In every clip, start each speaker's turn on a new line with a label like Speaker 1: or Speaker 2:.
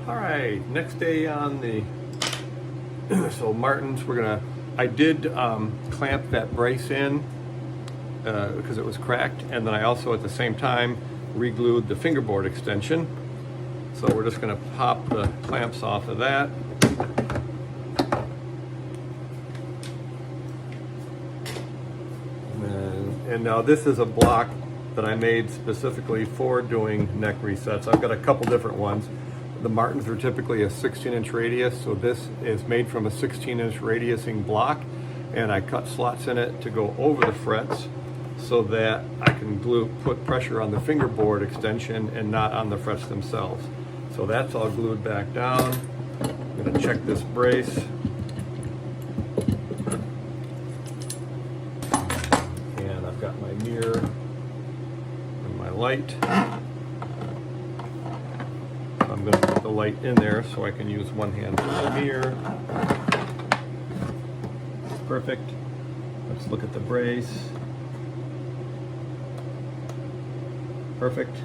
Speaker 1: All right, next day on the, so Martin's, I did clamp that brace in because it was cracked, and then I also at the same time re-glued the fingerboard extension. So we're just gonna pop the clamps off of that. And now this is a block that I made specifically for doing neck resets. I've got a couple different ones. The Martins are typically a 16-inch radius, so this is made from a 16-inch radiusing block, and I cut slots in it to go over the frets so that I can put pressure on the fingerboard extension and not on the frets themselves. So that's all glued back down. I'm gonna check this brace. And I've got my mirror and my light. I'm going to put the light in there so I can use one hand for the mirror. Perfect. Let's look at the brace. Perfect.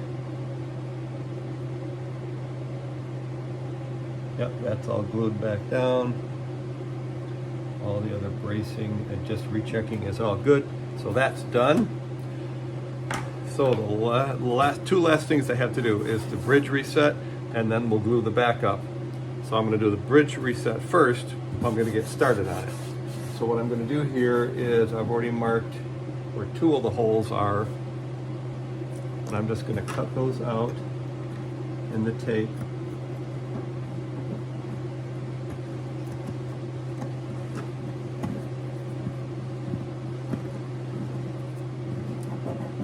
Speaker 1: Yep, that's all glued back down. All the other bracing and just rechecking is all good. So that's done. So the two last things I have to do is the bridge reset, and then we'll glue the back up. So I'm going to do the bridge reset first. I'm going to get started on it. So what I'm going to do here is I've already marked where two of the holes are, and I'm just going to cut those out in the tape.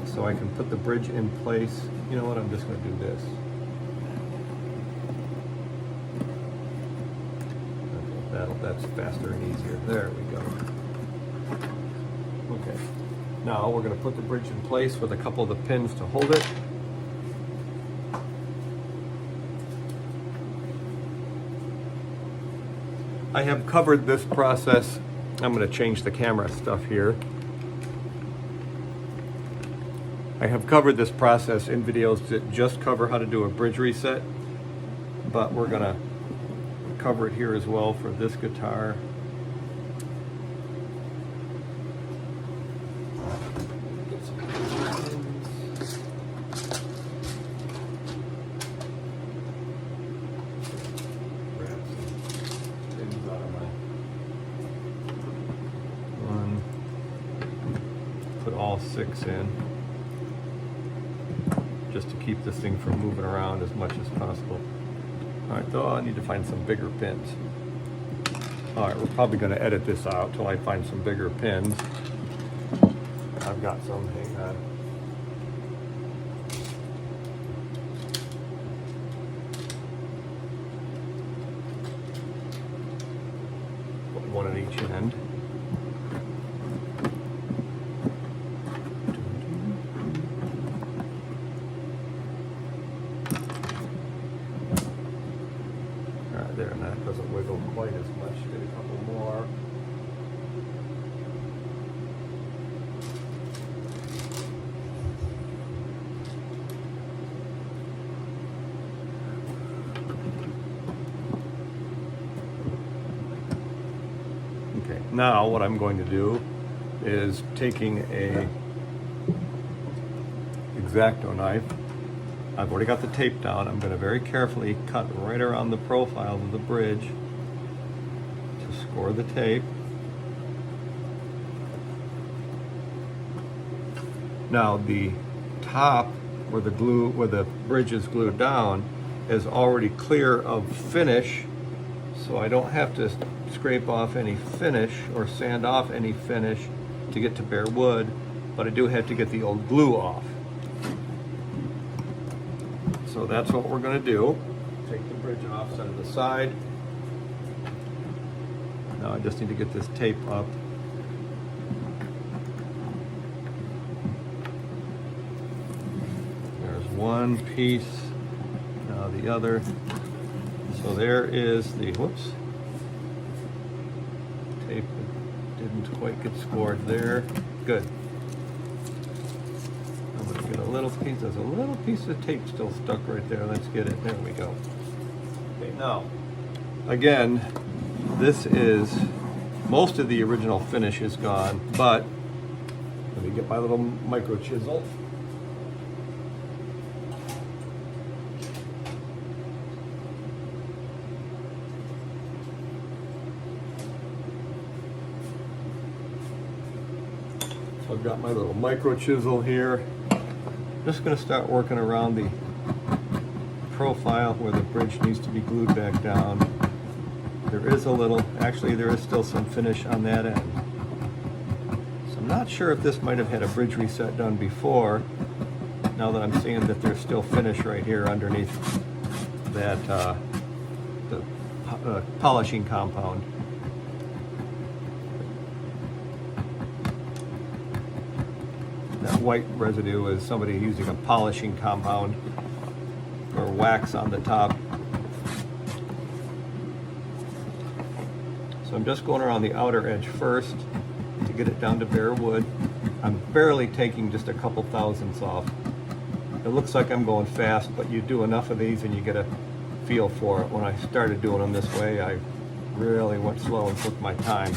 Speaker 1: So I can put the bridge in place. You know what, I'm just going to do this. That's faster and easier. There we go. Okay. Now we're going to put the bridge in place with a couple of the pins to hold it. I have covered this process. I'm going to change the camera stuff here. I have covered this process in videos that just cover how to do a bridge reset, but we're going to cover it here as well for this guitar. Get some pins. Grab some pins out of my one. Put all 6 in, just to keep this thing from moving around as much as possible. All right, though I need to find some bigger pins. All right, we're probably going to edit this out till I find some bigger pins. I've got some, hang on. Put one at each end. There, and that doesn't wiggle quite as much. Get a couple more. Okay, now what I'm going to do is taking a X-Acto knife. I've already got the tape down. I'm going to very carefully cut right around the profile of the bridge to score the tape. Now the top where the bridge is glued down is already clear of finish, so I don't have to scrape off any finish or sand off any finish to get to bare wood, but I do have to get the old glue off. So that's what we're going to do. Take the bridge off, set it aside. Now I just need to get this tape up. There's one piece, now the other. So there is the, whoops, tape didn't quite get scored there. Good. I'm going to get a little piece, there's a little piece of tape still stuck right there. Let's get it, there we go. Okay, now, again, this is, most of the original finish is gone, but let me get my little micro chisel. So I've got my little micro chisel here. Just going to start working around the profile where the bridge needs to be glued back down. There is a little, actually there is still some finish on that end. So I'm not sure if this might have had a bridge reset done before, now that I'm seeing that there's still finish right here underneath that the polishing compound. That white residue is somebody using a polishing compound or wax on the top. So I'm just going around the outer edge first to get it down to bare wood. I'm barely taking just a couple thousandths off. It looks like I'm going fast, but you do enough of these and you get a feel for it. When I started doing them this way, I really went slow and took my time.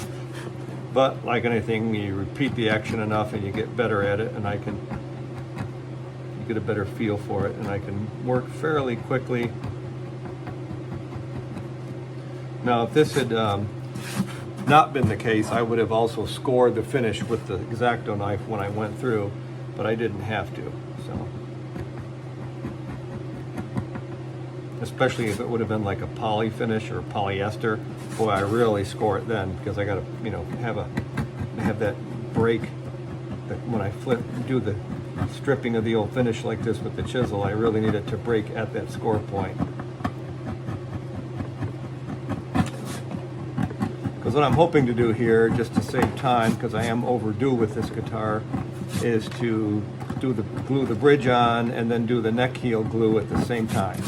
Speaker 1: But like anything, you repeat the action enough and you get better at it, and you get a better feel for it, and I can work fairly quickly. Now, if this had not been the case, I would have also scored the finish with the X-Acto knife when I went through, but I didn't have to. So, especially if it would have been like a poly finish or polyester, boy, I really score it then, because I got to, have that break. That when I do the stripping of the old finish like this with the chisel, I really need it to break at that score point. Because what I'm hoping to do here, just to save time, because I am overdue with this guitar, is to glue the bridge on and then do the neck heel glue at the same time.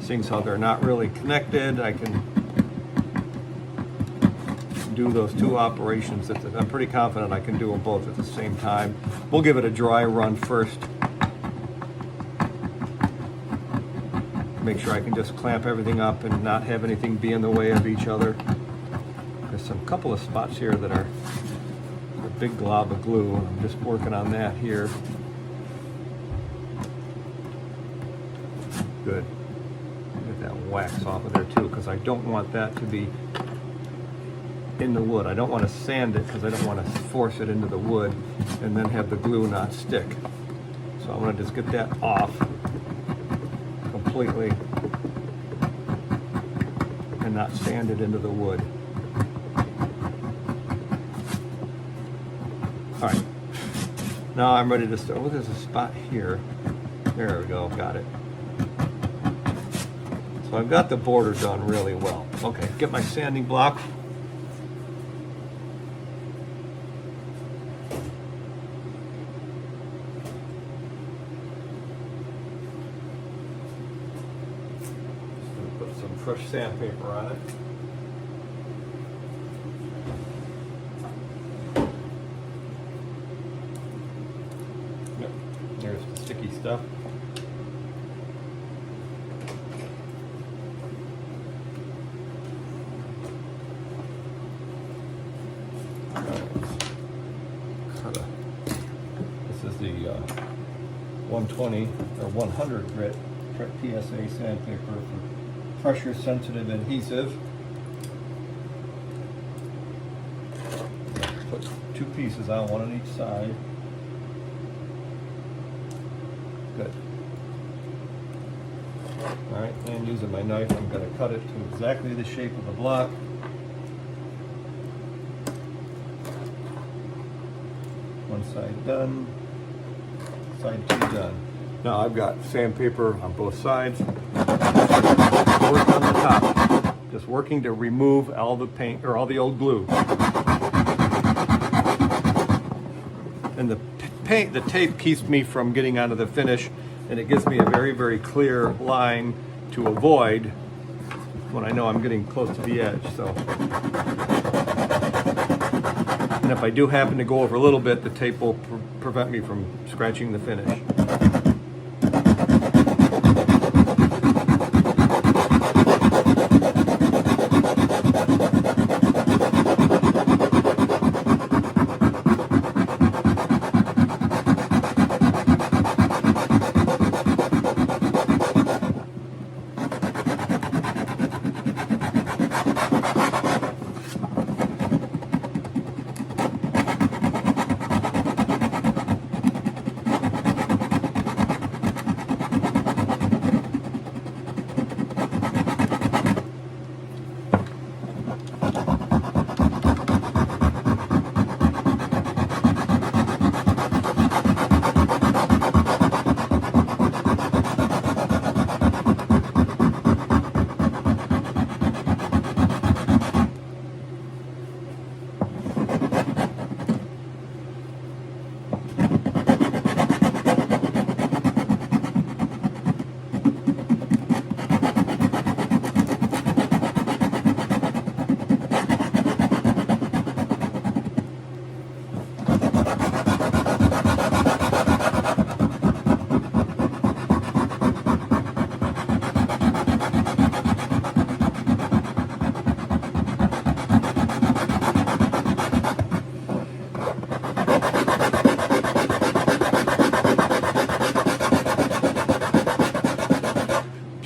Speaker 1: Seeing how they're not really connected, I can do those two operations. I'm pretty confident I can do them both at the same time. We'll give it a dry run first. Make sure I can just clamp everything up and not have anything be in the way of each other. There's a couple of spots here that are a big glob of glue. I'm just working on that here. Good. Get that wax off of there too, because I don't want that to be in the wood. I don't want to sand it because I don't want to force it into the wood and then have the glue not stick. So I'm going to just get that off completely and not sand it into the wood. All right, now I'm ready to start. Oh, there's a spot here. There we go, got it. So I've got the border done really well. Okay, get my sanding block. Put some fresh sandpaper on it. Yep, there's the sticky stuff. This is the 120 or 100 grit PSA sandpaper for pressure sensitive adhesive. Put two pieces on, one on each side. Good. All right, and using my knife, I'm going to cut it to exactly the shape of the block. One side done, side two done. Now I've got sandpaper on both sides. Work on the top, just working to remove all the paint or all the old glue. And the tape keeps me from getting onto the finish, and it gives me a very, very clear line to avoid when I know I'm getting close to the edge. So, and if I do happen to go over a little bit, the tape will prevent me from scratching the finish.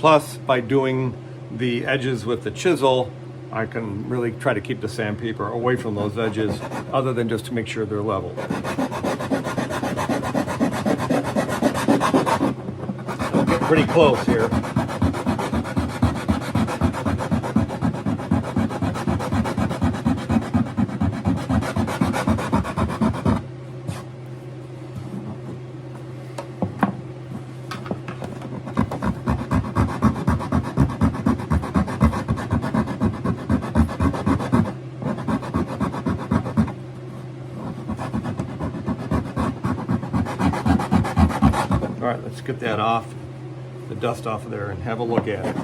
Speaker 1: Plus, by doing the edges with the chisel, I can really try to keep the sandpaper away from those edges, other than just to make sure they're level. I'm getting pretty close here. All right, let's get that off, the dust off of there, and have a look at it.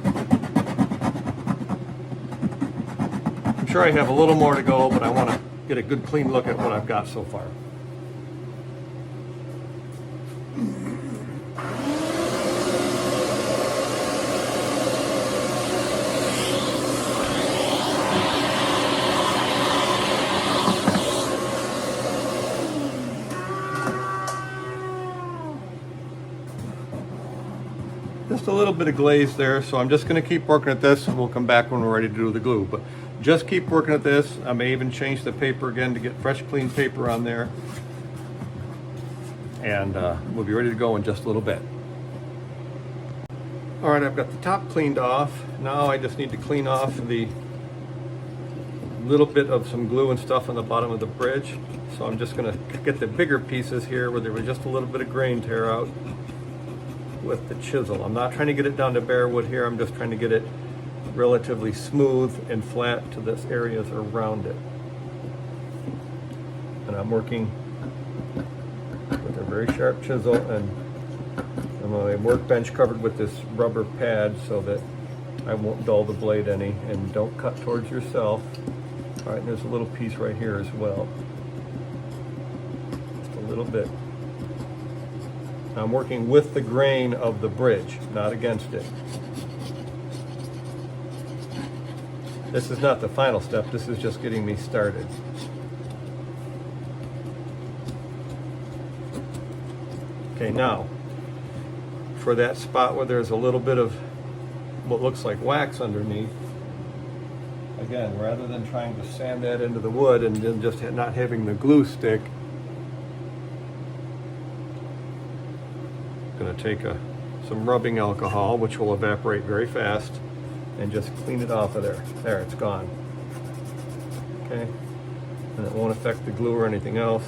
Speaker 1: I'm sure I have a little more to go, but I want to get a good clean look at what I've got so far. Just a little bit of glaze there, so I'm just going to keep working at this, and we'll come back when we're ready to do the glue. But just keep working at this. I may even change the paper again to get fresh, clean paper on there. And we'll be ready to go in just a little bit. All right, I've got the top cleaned off. Now I just need to clean off the little bit of some glue and stuff on the bottom of the bridge. So I'm just going to get the bigger pieces here where there was just a little bit of grain tear out with the chisel. I'm not trying to get it down to bare wood here. I'm just trying to get it relatively smooth and flat to this areas around it. And I'm working with a very sharp chisel, and I'm on a workbench covered with this rubber pad so that I won't dull the blade any, and don't cut towards yourself. All right, and there's a little piece right here as well. Just a little bit. I'm working with the grain of the bridge, not against it. This is not the final step, this is just getting me started. Okay, now, for that spot where there's a little bit of what looks like wax underneath, again, rather than trying to sand that into the wood and then just not having the glue stick, going to take some rubbing alcohol, which will evaporate very fast, and just clean it off of there. There, it's gone. Okay, and it won't affect the glue or anything else.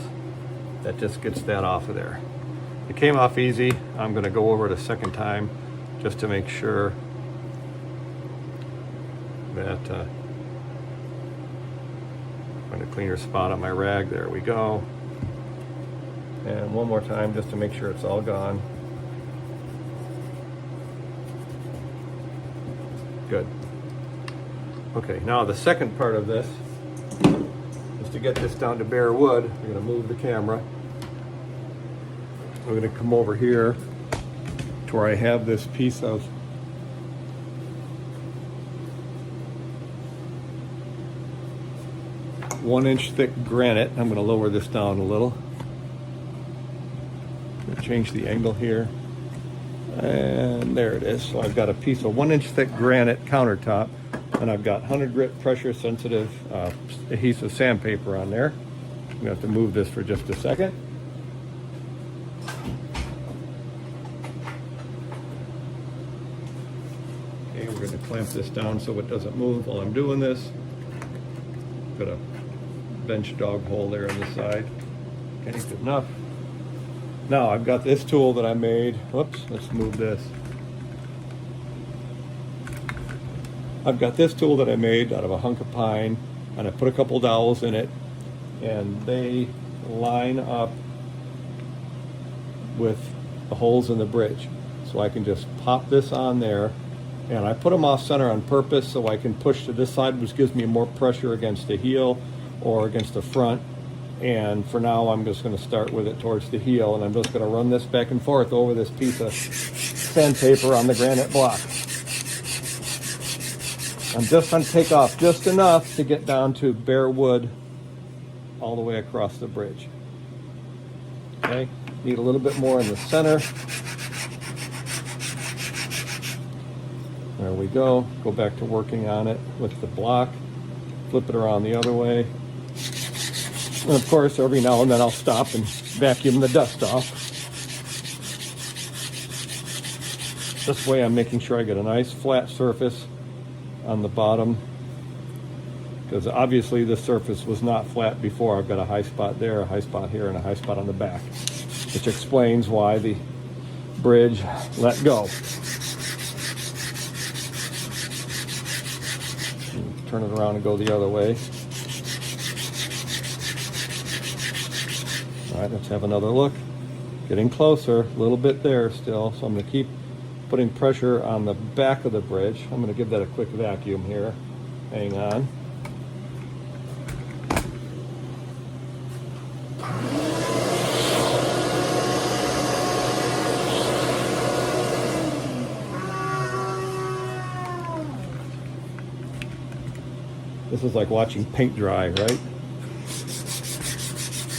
Speaker 1: That just gets that off of there. It came off easy. I'm going to go over it a second time just to make sure that find a cleaner spot on my rag. There we go. And one more time just to make sure it's all gone. Good. Okay, now the second part of this is to get this down to bare wood. I'm going to move the camera. I'm going to come over here to where I have this piece of one-inch thick granite. I'm going to lower this down a little. I'm going to change the angle here. And there it is. So I've got a piece of 1-inch thick granite countertop, and I've got 100 grit pressure sensitive adhesive sandpaper on there. I'm going to have to move this for just a second. Okay, we're going to clamp this down so it doesn't move while I'm doing this. Got a bench dog hole there on the side. Okay, good enough. Now I've got this tool that I made. Whoops, let's move this. I've got this tool that I made out of a hunk of pine, and I put a couple dowels in it, and they line up with the holes in the bridge. So I can just pop this on there, and I put them off center on purpose so I can push to this side, which gives me more pressure against the heel or against the front. And for now, I'm just going to start with it towards the heel, and I'm just going to run this back and forth over this piece of sandpaper on the granite block. I'm just going to take off just enough to get down to bare wood all the way across the bridge. Okay, need a little bit more in the center. There we go. Go back to working on it with the block. Flip it around the other way. And of course, every now and then I'll stop and vacuum the dust off. This way I'm making sure I get a nice flat surface on the bottom, because obviously the surface was not flat before. I've got a high spot there, a high spot here, and a high spot on the back, which explains why the bridge let go. Turn it around and go the other way. All right, let's have another look. Getting closer, a little bit there still, so I'm going to keep putting pressure on the back of the bridge. I'm going to give that a quick vacuum here. Hang on. This is like watching paint dry, right?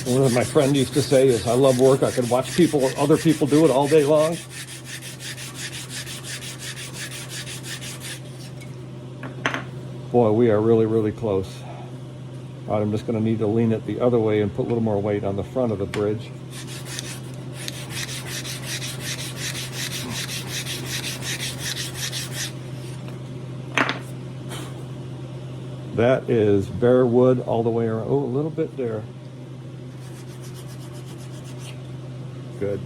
Speaker 1: What my friend used to say is, I love work. I could watch other people do it all day long. Boy, we are really, really close. All right, I'm just going to need to lean it the other way and put a little more weight on the front of the bridge. That is bare wood all the way around. Oh, a little bit there. Good.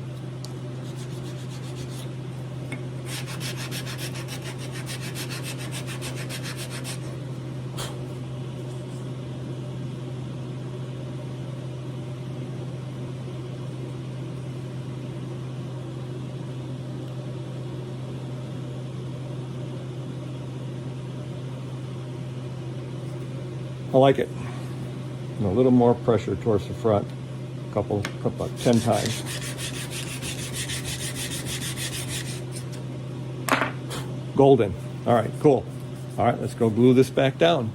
Speaker 1: I like it. And a little more pressure towards the front. Couple 10 times. Golden. All right, cool. All right, let's go glue this back down.